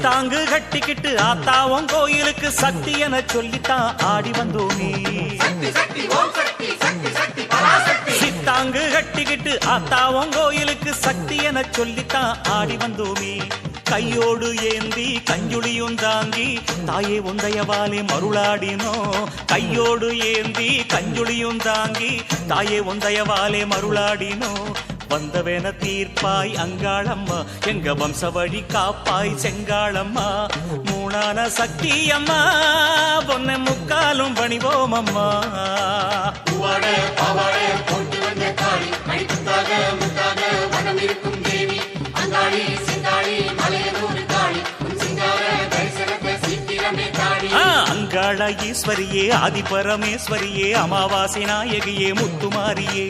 சித்தாங்கு கட்டிக்கிட்டு ஆத்தாவும் கோயிலுக்கு சக்தி என சொல்லித்தான் ஆடி வந்தோமே. சித்தாங்கு கட்டிக்கிட்டு ஆத்தாவும் கோயிலுக்கு சக்தி என சொல்லித்தான் ஆடி வந்தோமே. கையோடு ஏந்தி கஞ்சுளியும் தாங்கி தாயே ஒந்தையவாலே மருளாடினோ. கையோடு ஏந்தி கஞ்சுளியும் தாங்கி தாயே ஒந்தையவாலே மருளாடினோ. வந்தவென தீர்ப்பாய் அங்காளம்மா, எங்க வம்சவழி காப்பாய் செங்காளம்மா. மூணான சக்தி அம்மா, பொன்னை முக்காலும் பணிவோம் அம்மா. அங்காள ஈஸ்வரியே, ஆதிபரமேஸ்வரியே, அமாவாசை நாயகியே, முத்துமாரியே,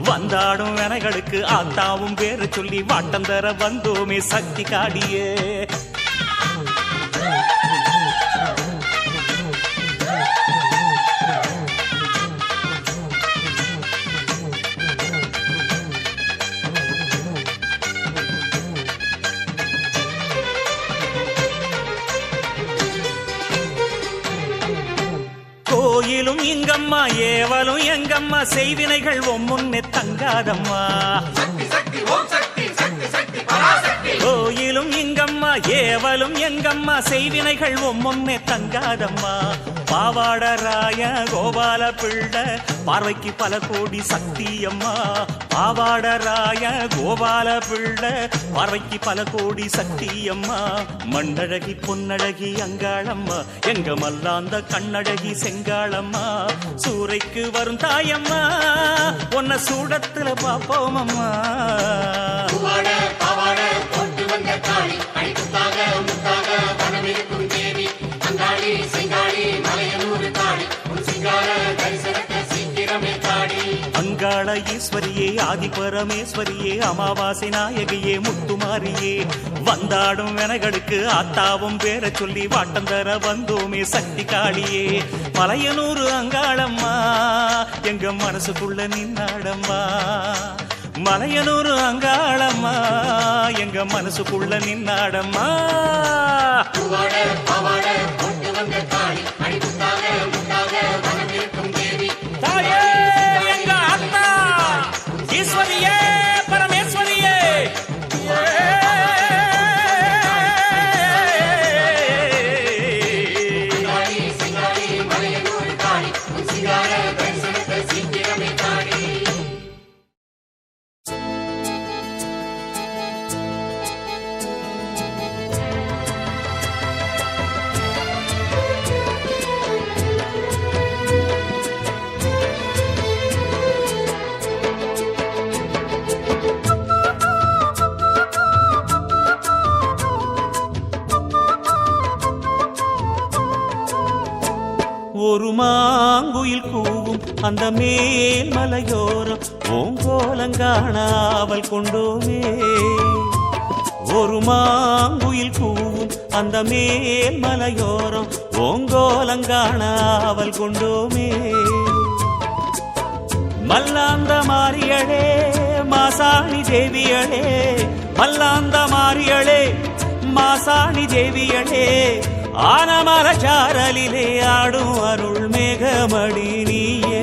வந்தாடும் வினைகளுக்கு ஆத்தாவும் பேரு சொல்லி வாட்டம் தர வந்தோமே சக்தி காடியே. கோயிலும் இங்கம்மா, ஏவலும் எங்கம்மா, செய்வினைகள் முன்னே தங்காதம்மா. கோயிலும் இங்கம்மா, ஏவலும் எங்கம்மா, செய்வினைகள் முன்னே தங்காதம்மா. பாவாடராய கோபால பிள்ளை பார்வைக்கு பல கோடி சக்தி அம்மா. பாவாடராய கோபால பிள்ளை பார்வைக்கு பல கோடி சக்தி அம்மா. மண்ணழகி பொன்னழகி அங்காளம்மா, எங்க மல்லாந்த கண்ணழகி செங்காளம்மா. சூறைக்கு வரும் தாயம்மா, உன்னை சூடத்துல பாப்போம் அம்மா. அங்காள ஈஸ்வரியே, ஆதிபரமேஸ்வரியே, அமாவாசை நாயகியே, முத்துமாரியே, வந்தாடும் வினைகளுக்கு ஆத்தாவும் பேர சொல்லி வாட்டம் தர வந்தோமே சக்தி காளியே. மலையனூர் அங்காளம்மா, எங்க மனசுக்குள்ள நின்னாடம்மா. மலையனூர் அங்காளம்மா, எங்க மனசுக்குள்ள நின்னாடம்மா. தாயே எங்க அத்தா ஈஸ்வரியே, பரமேஸ்வரியே, ஒரு மாங்குயில் கூவும் அந்த மேல் மலையோரம் ஓங்கோலங்காணாவல் கொண்டோமே. ஒரு மாங்குயில் கூவும் அந்த மேல் மலையோரம் ஓங்கோலங்காணாவல் கொண்டோமே. மல்லாந்த மாரியளே, மாசாணி தேவியளே, மல்லாந்த மாரியளே, மாசாணி தேவியளே, ஆனமர சாரலிலே ஆடும் அருள் மேகமடி நீயே.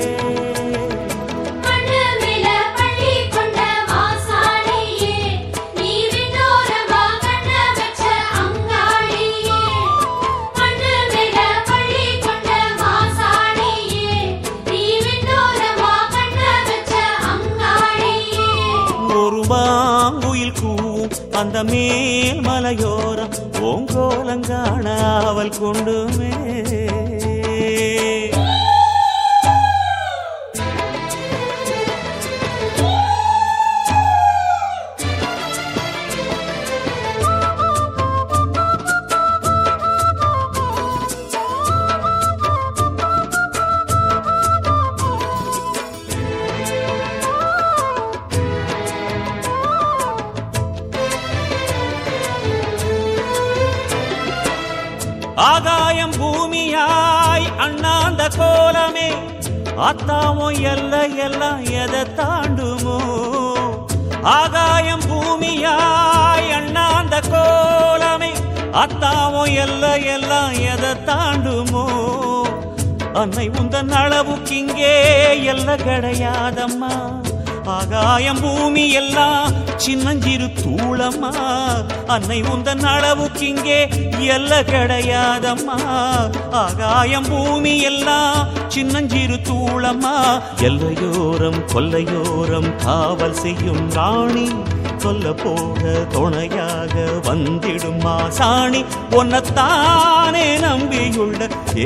ஒரு மாங்குயில் கூவும் அந்த மேல் மலையோரம் ஓங்கோலங்காணாவல் கொண்டுமே. ஆகாயம் பூமியாய் அண்ணாந்த கோலமே, அத்தாவும் எல்லாம் எதை தாண்டுமோ. ஆகாயம் பூமியாய் அண்ணாந்த கோலமே, அத்தாவும் எல்லாம் எதை தாண்டுமோ? அன்னை உந்தன் அளவுக்கு இங்கே எல்லை கிடையாதம்மா. ஆகாயம் பூமி எல்லாம் சின்னஞ்சிறு தூளம்மா. அன்னை உந்தன் அளவுக்கு இங்கே எல்லை கிடையாதம்மா. ஆகாயம் பூமி எல்லாம் சின்னஞ்சிறு தூளம்மா. எல்லையோரம் கொல்லையோரம் காவல் செய்யும் ராணி, சொல்ல போக துணையாக வந்திடுமா சாணி. உன்னைத்தானே நம்பியுள்ள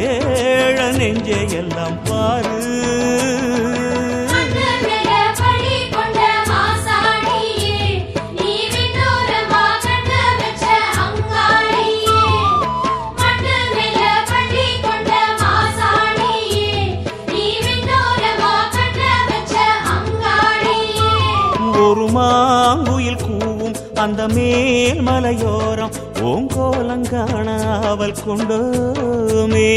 ஏழ நெஞ்சையெல்லாம் பாரு. ஒரு மாங்குயில் கூவும் அந்த மேல் மலையோரம் ஓங்கோலங்கான அவள் கொண்டோமே.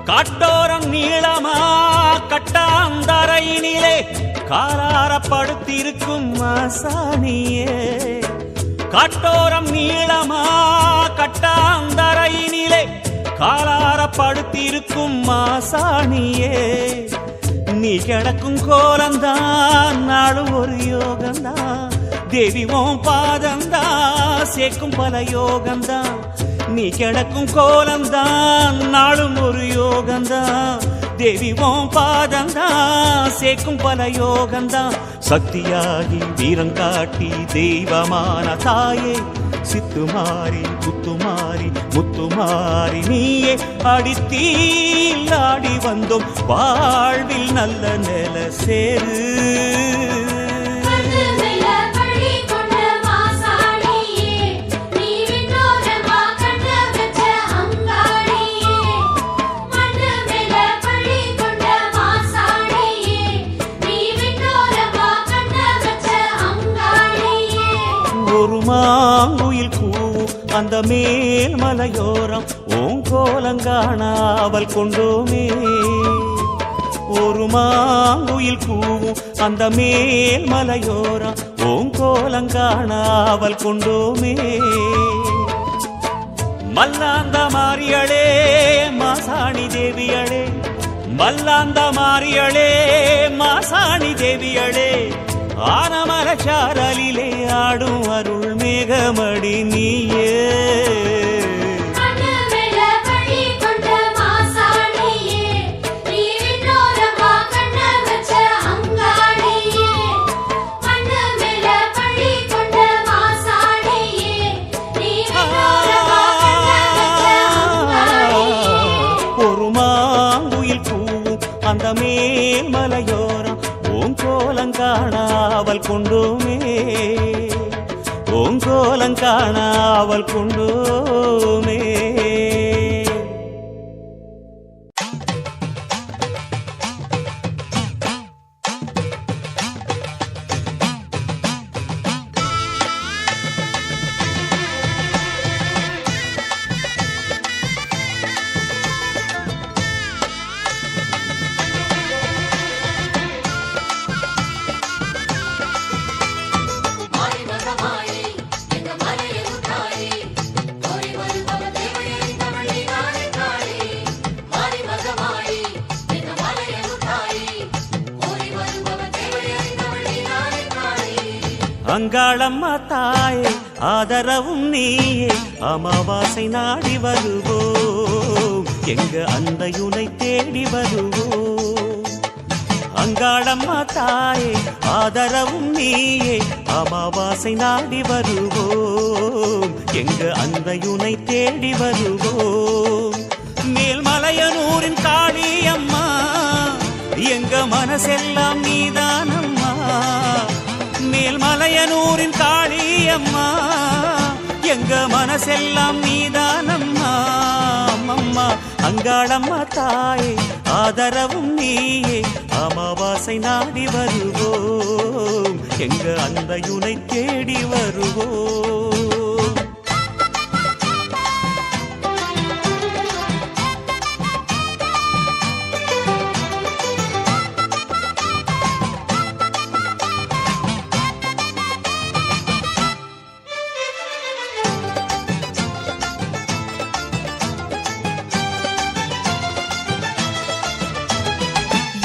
காட்டோரம் நீளமா கட்டாந்தரையினிலே காலாரப்படுத்திருக்கும் மாசாணியே. காட்டோரம் நீளமா கட்டாந்தரையினிலே காலாரப்படுத்திருக்கும் மாசாணியே. நீ கிடக்கும் கோலந்தான் நாளும் ஒரு யோகந்தான். தேவி உன் பாதந்தான் சேர்க்கும் பல யோகந்தான். நீ கிடக்கும் கோலம்தான் நாளும் ஒரு யோகந்தான். தேவி உன் பாதந்தான் சேர்க்கும் பல யோகந்தான். சக்தியாகி வீரங்காட்டி தெய்வமான தாயே, சித்துமாரி குத்துமாரி முத்துமாரி நீயே. அடித்தீல் ஆடி வந்தோம் வாழ்வில் நல்ல நில சேரு. ஒரு மாங்குயில் கூவும் அந்த மேல் மலையோரம் ஓங்கோலங்கான அவள் கொண்டோமே. ஒரு மாங்குயில் கூவும் அந்த மேல் மலையோரம் ஓங்கோலங்கான அவள் கொண்டோமே. மல்லாந்த மாரியளே மாசாணி தேவியளே, மல்லாந்த மாரியளே மாசாணி தேவியளே. ஆனமரச்சாரலிலே ஆடும் அருள் மேகமடி நீயே. ஒரு மாங்குயில் கூவும் அந்த மேல் மலையோரம் ஓங்கோலங்கான அவள் கொண்டோமே. ஓங்கோலங்கான அவள் கொண்டோமே. அங்காளம்மா தாயே ஆதரவும் நீயே. அமாவாசை நாடி வருவோம் எங்க அன்னையுனை தேடி வருவோம். அங்காளம்மா தாயே ஆதரவும் நீயே. அமாவாசை நாடி வருவோம் எங்க அன்னையுனை தேடி வருவோம். மேல்மலையனூரின் காளி எங்க மனசெல்லாம் நீதானம்மா மேல்மலையனூரின் காளியம்மா எங்க மனசெல்லாம் நீதானம்மா அம்மம்மா அங்காளம்மா தாயே ஆதரவும் நீயே அமாவாசை நாடி வருவோம் எங்க அன்னையுனை தேடி வருவோம்.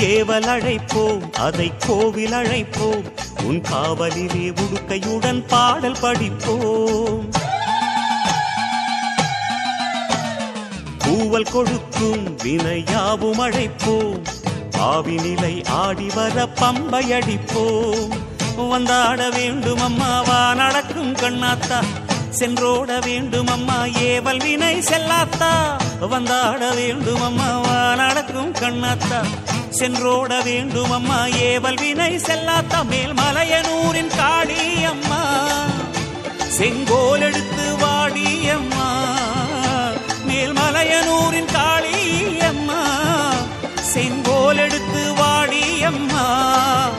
ஏவல் அழைப்போம் அதை கோவில் அழைப்போம் உன் காவலிலே உடுக்கையுடன் பாடல் படிப்போம். பூவல் கொடுக்கும் வினையாவும் அழைப்போம் ஆவி நிலை ஆடி வர பம்பை அடிப்போம். வந்தாட வேண்டும் அம்மாவா நடக்கும் கண்ணாத்தா சென்றோட வேண்டும் அம்மா ஏவல் வினை செல்லாத்தா வந்தாட வேண்டும் அம்மாவா நடக்கும் கண்ணாத்தா சென்றோட வேண்டும் அம்மா ஏவல் வினை செல்லாத்தா மேல்மலையனூரின் காளி அம்மா செங்கோல் எடுத்து வாடி அம்மா மேல்மலையனூரின் காளி அம்மா செங்கோல் எடுத்து வாடி அம்மா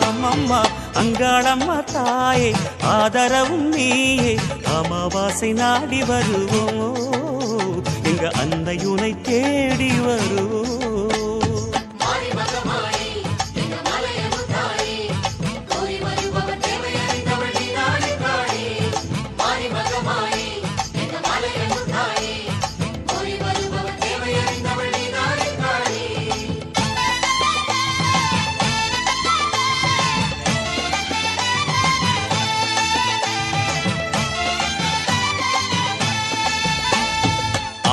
அம்மம்மா அங்காளம்மா தாயே ஆதரவும் நீயே அமாவாசை நாடி வருவோம் எங்க அன்னையுனை தேடி வருவோம்.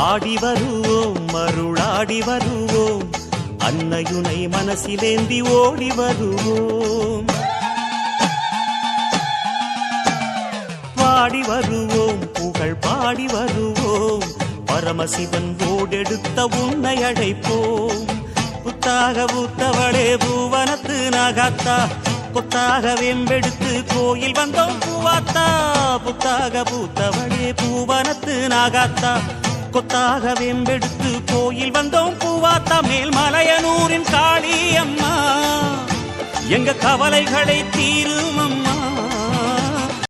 ஆடி வருவோம் மருளாடி வருவோம் அன்னையுனை மனசிலேந்தி ஓடி வருவோம். பாடி வருவோம் புகழ் பாடி வருவோம் பரமசிவன் ஓடெடுத்த உன்னை அழைப்போம். புத்தாக பூத்தவளே பூவனத்து நாகாத்தா புத்தாக வெம்பெடுத்து கோயில் வந்தோம் பூவாத்தா. புத்தாக பூத்தவளே பூவனத்து நாகாத்தா கொத்தாக வெம்பெடுத்து கோயில் வந்தோம் பூவாத்தா மேல்மலையனூரின் காளி அம்மா எங்க கவலைகளை தீரு